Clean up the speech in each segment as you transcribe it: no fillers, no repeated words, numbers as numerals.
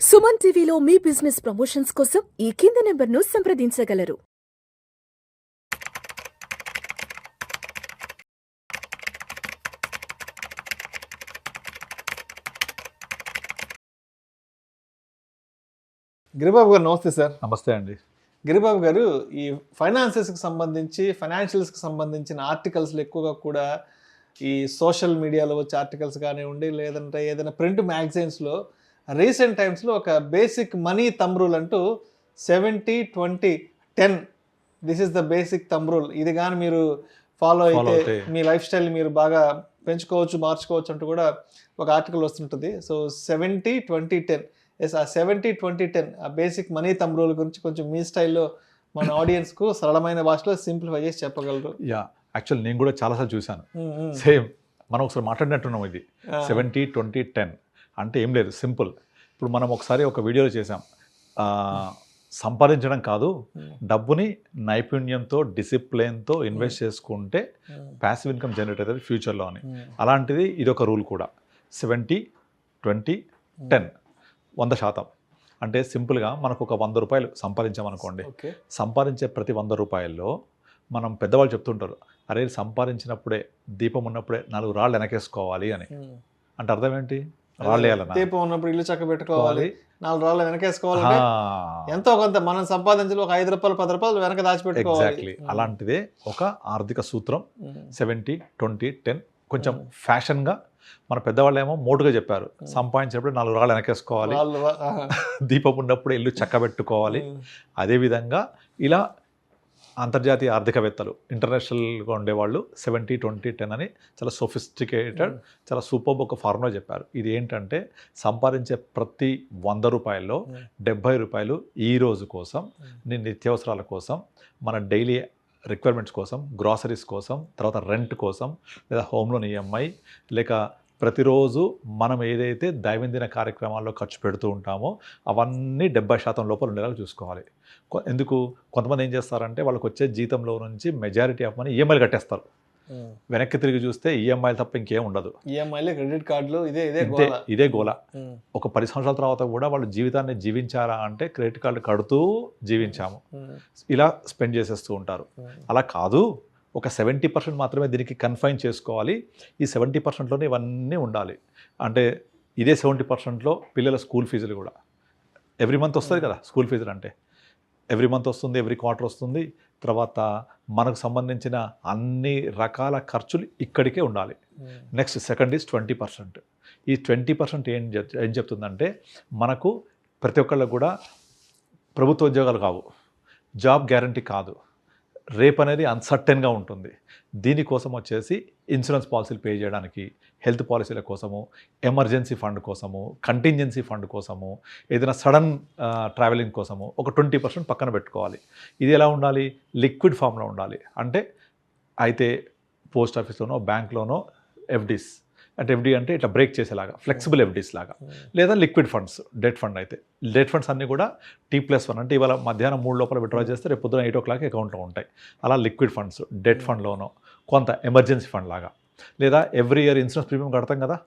సుమన్ టీవీలో మీ business promotions కోసం ఈ కింది నెంబర్ను సంప్రదించగలరు. గిరిబాబు గారు నమస్తే సార్. నమస్తే అండి. గిరిబాబు గారు, ఈ ఫైనాన్సెస్కి సంబంధించి ఫైనాన్షియల్స్కి సంబంధించిన ఆర్టికల్స్లో ఎక్కువగా కూడా ఈ సోషల్ మీడియాలో వచ్చే ఆర్టికల్స్ కానివ్వండి, లేదంటే ఏదైనా ప్రింట్ మ్యాగజైన్స్లో రీసెంట్ టైమ్స్లో ఒక బేసిక్ మనీ థంబ్ రూల్ అంటూ 70-20-10 this is the basic thumb rule, ఇది కానీ మీరు ఫాలో అయితే మీ లైఫ్ స్టైల్ని మీరు బాగా పెంచుకోవచ్చు, మార్చుకోవచ్చు అంటూ కూడా ఒక ఆర్టికల్ వస్తుంటుంది. సో 70-20-10 ఎస్, ఆ 70-20-10 ఆ బేసిక్ మనీ థంబ్ రూల్ గురించి కొంచెం మీ స్టైల్లో మన ఆడియన్స్కు సరళమైన భాషలో సింప్లిఫై చేసి చెప్పగలరు? యాక్చువల్ నేను కూడా చాలాసార్లు చూశాను. సేమ్ మనం ఒకసారి మాట్లాడినట్టున్నాం. ఇది 70-20-10 అంటే ఏం లేదు, సింపుల్. ఇప్పుడు మనం ఒకసారి ఒక వీడియోలో చేసాం, సంపాదించడం కాదు, డబ్బుని నైపుణ్యంతో డిసిప్లిన్తో ఇన్వెస్ట్ చేసుకుంటే ప్యాసివ్ ఇన్కమ్ జనరేట్ అవుతుంది ఫ్యూచర్లో అని. అలాంటిది ఇది ఒక రూల్ కూడా, 70-20-10 100%. అంటే సింపుల్గా మనకు ఒక 100 రూపాయలు సంపాదించామనుకోండి, సంపాదించే ప్రతి 100 రూపాయల్లో మనం పెద్దవాళ్ళు చెప్తుంటారు, అరే సంపాదించినప్పుడే దీపం ఉన్నప్పుడే 4 రాళ్ళు వెనకేసుకోవాలి అని. అంటే అర్థం ఏంటి? రాళ్ళు వేయాలన్నా, దీపం ఉన్నప్పుడు ఇల్లు చక్క పెట్టుకోవాలి, 4 రాళ్ళు వెనకేసుకోవాలి, ఎంతో కొంత మనం సంపాదించిన ఒక 5 రూపాయలు 10 రూపాయలు వెనక దాచిపెట్టుకోవాలి. ఎగ్జాక్ట్లీ అలాంటిదే ఒక ఆర్థిక సూత్రం 70-20-10. కొంచెం ఫ్యాషన్గా మన పెద్దవాళ్ళు ఏమో మోటుగా చెప్పారు, సంపాదించినప్పుడు 4 రాళ్ళు వెనకేసుకోవాలి, దీపం ఉన్నప్పుడు ఇల్లు చక్కబెట్టుకోవాలి. అదేవిధంగా ఇలా అంతర్జాతీయ ఆర్థికవేత్తలు ఇంటర్నేషనల్గా ఉండేవాళ్ళు 70-20-10 అని చాలా సోఫిస్టికేటెడ్, చాలా సూపర్ ఒక ఫార్ములా చెప్పారు. ఇది ఏంటంటే సంపాదించే ప్రతి 100 రూపాయల్లో 70 రూపాయలు ఈ రోజు కోసం, నీ నిత్యావసరాల కోసం, మన డైలీ రిక్వైర్మెంట్స్ కోసం, గ్రాసరీస్ కోసం, తర్వాత రెంట్ కోసం, లేదా హోమ్ లోన్ ఈఎంఐ, లేక ప్రతిరోజు మనం ఏదైతే దైనందిన కార్యక్రమాల్లో ఖర్చు పెడుతూ ఉంటామో అవన్నీ 70% లోపల ఉండేలాగా చూసుకోవాలి. ఎందుకు? కొంతమంది ఏం చేస్తారంటే వాళ్ళకి వచ్చే జీతంలో నుంచి మెజారిటీ ఆఫ్ మనీ ఈఎంఐలు కట్టేస్తారు. వెనక్కి తిరిగి చూస్తే ఈఎంఐలు తప్ప ఇంకేం ఉండదు. ఈఎంఐలు, క్రెడిట్ కార్డులు, ఇదే గోల. ఒక 10 సంవత్సరాల తర్వాత కూడా వాళ్ళు జీవితాన్ని జీవించారా అంటే క్రెడిట్ కార్డు కడుతూ జీవించాము, ఇలా స్పెండ్ చేసేస్తూ ఉంటారు. అలా కాదు, ఒక 70% మాత్రమే దీనికి కన్ఫైన్ చేసుకోవాలి. ఈ 70%లోనే ఇవన్నీ ఉండాలి. అంటే ఇదే 70%లో పిల్లల స్కూల్ ఫీజులు కూడా ఎవ్రీ మంత్ వస్తుంది కదా. స్కూల్ ఫీజులు అంటే ఎవ్రీ మంత్ వస్తుంది, ఎవ్రీ క్వార్టర్ వస్తుంది. తర్వాత మనకు సంబంధించిన అన్ని రకాల ఖర్చులు ఇక్కడికే ఉండాలి. Next second is 20%. ఈ 20% ఏం చెప్తుందంటే, మనకు ప్రతి ఒక్కళ్ళకు కూడా ప్రభుత్వ ఉద్యోగాలు కావు, జాబ్ గ్యారంటీ కాదు, రేపు అనేది అన్సర్టెన్గా ఉంటుంది. దీనికోసం వచ్చేసి ఇన్సూరెన్స్ పాలసీలు పే చేయడానికి, హెల్త్ పాలసీల కోసము, ఎమర్జెన్సీ ఫండ్ కోసము, కంటింజెన్సీ ఫండ్ కోసము, ఏదైనా సడన్ ట్రావెలింగ్ కోసము ఒక 20% పక్కన పెట్టుకోవాలి. ఇది ఎలా ఉండాలి? లిక్విడ్ ఫామ్లో ఉండాలి. అంటే అయితే పోస్ట్ ఆఫీస్లోనో బ్యాంక్లోనో ఎఫ్డీస్, అంటే ఎఫ్డీ అంటే ఇట్లా బ్రేక్ చేసేలాగా ఫ్లెక్సిబుల్ ఎఫ్డీస్ లాగా, లేదా లిక్విడ్ ఫండ్స్, డెట్ ఫండ్. అయితే డెట్ ఫండ్స్ అన్నీ కూడా T+1 అంటే ఇవాళ మధ్యాహ్నం 3 లోపల విత్డ్రా చేస్తే రేపు పొద్దున 8 o'clock అకౌంట్లో ఉంటాయి. అలా లిక్విడ్ ఫండ్స్, డెట్ ఫండ్లోనో కొంత ఎమర్జెన్సీ ఫండ్ లాగా, లేదా ఎవ్రీ ఇయర్ ఇన్సూరెన్స్ ప్రీమియం కడతాం కదా,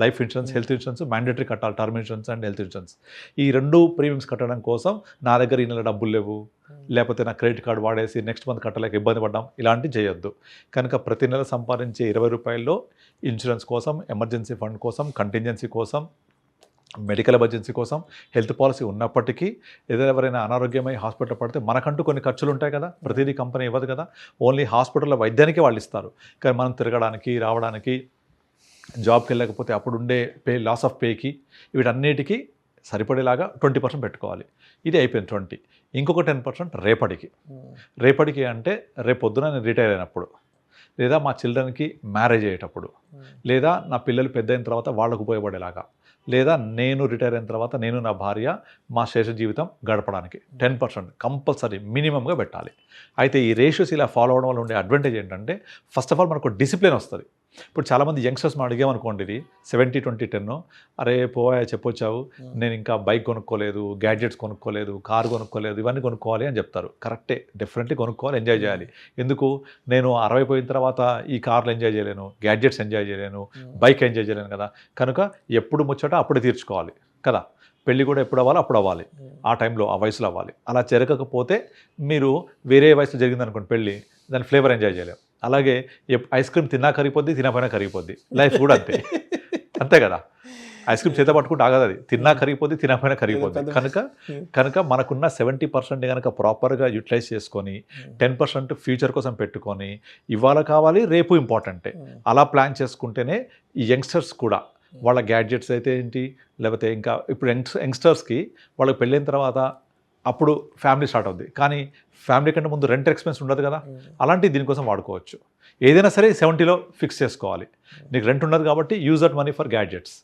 life insurance, health insurance mandatory కట్టాలి, term insurance and health insurance. ఈ 2 ప్రీమియమ్స్ కట్టడం కోసం నా దగ్గర ఈ నెల డబ్బులు లేవు, లేకపోతే నా క్రెడిట్ కార్డు వాడేసి నెక్స్ట్ మంత్ కట్టలేక ఇబ్బంది పడ్డాం, ఇలాంటివి చేయొద్దు. కనుక ప్రతి నెల సంపాదించే 20 రూపాయల్లో ఇన్సూరెన్స్ కోసం, ఎమర్జెన్సీ ఫండ్ కోసం, కంటింజెన్సీ కోసం, మెడికల్ ఎమర్జెన్సీ కోసం, హెల్త్ పాలసీ ఉన్నప్పటికీ ఏదైనా ఎవరైనా అనారోగ్యమై హాస్పిటల్ పడితే మనకంటూ కొన్ని ఖర్చులు ఉంటాయి కదా, ప్రతిదీ కంపెనీ ఇవ్వదు కదా, ఓన్లీ హాస్పిటల్లో వైద్యానికి వాళ్ళు ఇస్తారు. కానీ మనం తిరగడానికి, రావడానికి, జాబ్కి వెళ్ళకపోతే అప్పుడు ఉండే లాస్ ఆఫ్ పేకి, వీటన్నిటికీ సరిపడేలాగా 20% పెట్టుకోవాలి. ఇది అయిపోయింది 20. ఇంకొక 10% రేపటికి అంటే రేపు పొద్దున నేను రిటైర్ అయినప్పుడు, లేదా మా చిల్డ్రన్కి మ్యారేజ్ అయ్యేటప్పుడు, లేదా నా పిల్లలు పెద్ద అయిన తర్వాత వాళ్ళకు ఉపయోగపడేలాగా, లేదా నేను రిటైర్ అయిన తర్వాత నేను నా భార్య మా శేష జీవితం గడపడానికి 10% కంపల్సరీ మినిమంగా పెట్టాలి. అయితే ఈ రేషియోస్ ఇలా ఫాలో అవడం వల్ల ఉండే అడ్వాంటేజ్ ఏంటంటే, ఫస్ట్ ఆఫ్ ఆల్ మనకు డిసిప్లిన్ వస్తుంది. ఇప్పుడు చాలామంది యంగ్స్టర్స్ మనం అడిగామనుకోండి, ఇది 70-20-10, అరే పోయా చెప్పొచ్చావు, నేను ఇంకా బైక్ కొనుక్కోలేదు, గ్యాడ్జెట్స్ కొనుక్కోలేదు, కారు కొనుక్కోలేదు, ఇవన్నీ కొనుక్కోవాలి అని చెప్తారు. కరెక్టే, డెఫినెట్లీ కొనుక్కోవాలి, ఎంజాయ్ చేయాలి. ఎందుకు? నేను 60 పోయిన తర్వాత ఈ కార్లు ఎంజాయ్ చేయలేను, గ్యాడ్జెట్స్ ఎంజాయ్ చేయలేను, బైక్ ఎంజాయ్ చేయలేను కదా. కనుక ఎప్పుడు ముచ్చట అప్పుడే తీర్చుకోవాలి కదా. పెళ్లి కూడా ఎప్పుడు అవ్వాలి అప్పుడు అవ్వాలి, ఆ టైంలో ఆ వయసులో అవ్వాలి. అలా జరగకపోతే మీరు వేరే వయసులో జరిగింది అనుకోండి పెళ్ళి, దాని ఫ్లేవర్ ఎంజాయ్ చేయలేము. అలాగే ఐస్ క్రీమ్ తిన్నా కరిగిపోద్ది, తినపోయినా కరిగిపోద్ది, లైఫ్ కూడా అంతే. అంతే కదా, ఐస్ క్రీమ్ చేత పట్టుకుంటే ఆగదు, అది తిన్నా కరిగిపోద్ది, తినపోయినా కరిగిపోద్ది. కనుక మనకున్న 70% కనుక ప్రాపర్గా యూటిలైజ్ చేసుకొని 10% ఫ్యూచర్ కోసం పెట్టుకొని, ఇవాళ కావాలి రేపు ఇంపార్టెంటే, అలా ప్లాన్ చేసుకుంటేనే ఈ యంగ్స్టర్స్ కూడా వాళ్ళ గ్యాడ్జెట్స్ అయితే ఏంటి, లేకపోతే ఇంకా ఇప్పుడు యంగ్స్టర్స్కి వాళ్ళకి పెళ్ళైన తర్వాత అప్పుడు ఫ్యామిలీ స్టార్ట్ అవుద్ది, కానీ ఫ్యామిలీ కంటే ముందు రెంట్ ఎక్స్పెన్స్ ఉండదు కదా, అలాంటి దీనికోసం వాడుకోవచ్చు. ఏదైనా సరే 70లో ఫిక్స్ చేసుకోవాలి. నీకు రెంట్ ఉండదు కాబట్టి use that money for gadgets,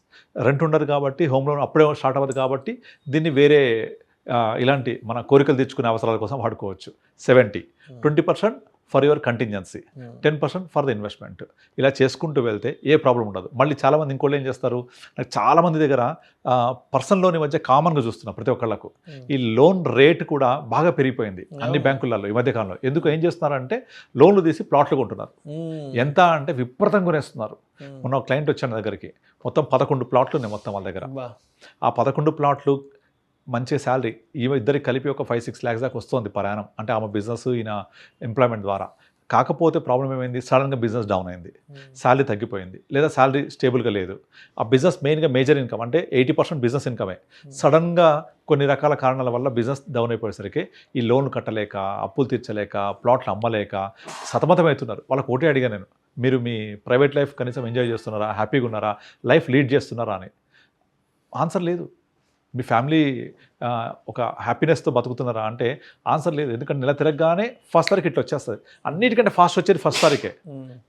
rent ఉండదు కాబట్టి హోమ్ లోన్ అప్పుడే స్టార్ట్ అవ్వదు కాబట్టి దీన్ని వేరే ఇలాంటి మన కోరికలు తెచ్చుకునే అవసరాల కోసం వాడుకోవచ్చు. 70, 20% for your contingency, 10% for the investment. ఇలా చేసుకుంటూ వెళ్తే ఏ ప్రాబ్లం ఉండదు. మళ్ళీ చాలామంది ఇంకోళ్ళు ఏం చేస్తారు, నాకు చాలామంది దగ్గర పర్సనల్ లోన్ ఈ మధ్య కామన్గా చూస్తున్నా ప్రతి ఒక్కళ్ళకు, ఈ లోన్ రేట్ కూడా బాగా పెరిగిపోయింది అన్ని బ్యాంకులలో ఈ మధ్యకాలంలో. ఎందుకు ఏం చేస్తున్నారంటే లోన్లు తీసి ప్లాట్లు కొంటున్నారు. ఎంత అంటే విపరీతంగా కొనేస్తున్నారు. మొన్న ఒక క్లయింట్ వచ్చాను దగ్గరికి, మొత్తం 11 ప్లాట్లు ఉన్నాయి మొత్తం వాళ్ళ దగ్గర. ఆ 11 ప్లాట్లు మంచి శాలరీ, ఇద్దరికి కలిపి ఒక 5-6 lakhs దాకా వస్తుంది ప్రయాణం, అంటే ఆమె బిజినెస్ ఈయన ఎంప్లాయ్మెంట్ ద్వారా. కాకపోతే ప్రాబ్లం ఏమైంది, సడన్గా బిజినెస్ డౌన్ అయింది, శాలరీ తగ్గిపోయింది, లేదా శాలరీ స్టేబుల్గా లేదు. ఆ బిజినెస్ మెయిన్గా మేజర్ ఇన్కమ్ అంటే 80% బిజినెస్ ఇన్కమే. సడన్గా కొన్ని రకాల కారణాల వల్ల బిజినెస్ డౌన్ అయిపోయేసరికి ఈ లోన్లు కట్టలేక, అప్పులు తీర్చలేక, ప్లాట్లు అమ్మలేక సతమతమవుతున్నారు. వాళ్ళకి ఒకటే అడిగా నేను, మీరు మీ ప్రైవేట్ లైఫ్ కనీసం ఎంజాయ్ చేస్తున్నారా, హ్యాపీగా ఉన్నారా, లైఫ్ లీడ్ చేస్తున్నారా అని. ఆన్సర్ లేదు. మీ ఫ్యామిలీ ఒక హ్యాపీనెస్తో బతుకుతున్నారా అంటే ఆన్సర్ లేదు. ఎందుకంటే నెల తిరగగానే ఫస్ట్ తారీఖు ఇట్లా వచ్చేస్తుంది. అన్నిటికంటే ఫాస్ట్ వచ్చేది ఫస్ట్ తారీఖే.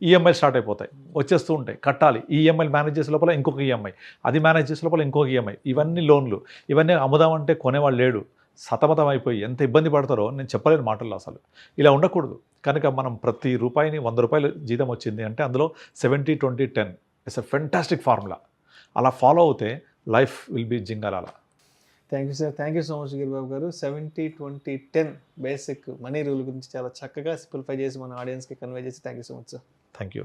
ఈఎంఐలు స్టార్ట్ అయిపోతాయి, వచ్చేస్తూ ఉంటాయి, కట్టాలి. ఈ ఈఎంఐలు మేనేజ్ చేసే లోపల ఇంకొక ఈఎంఐ, అది మేనేజ్ చేసే లోపల ఇంకొక ఈఎంఐ, ఇవన్నీ లోన్లు. ఇవన్నీ అమ్ముదామంటే కొనేవాళ్ళు లేడు. సతమతం అయిపోయి ఎంత ఇబ్బంది పడతారో నేను చెప్పలేని మాటల్లో. అసలు ఇలా ఉండకూడదు. కనుక మనం ప్రతి రూపాయిని 100 రూపాయలు జీతం వచ్చింది అంటే అందులో 70-20-10 ఇట్స్ ఎ ఫెంటాస్టిక్ ఫార్ములా. అలా ఫాలో అవుతే లైఫ్ విల్ బీ జింగాలాల. Thank you sir, thank you so much Giribabu garu. 70-20-10 basic money rule గురించి చాలా చక్కగా సింప్లిఫై చేసి మన ఆడియన్స్కి కన్వే చేసి thank you so much sir. Thank you.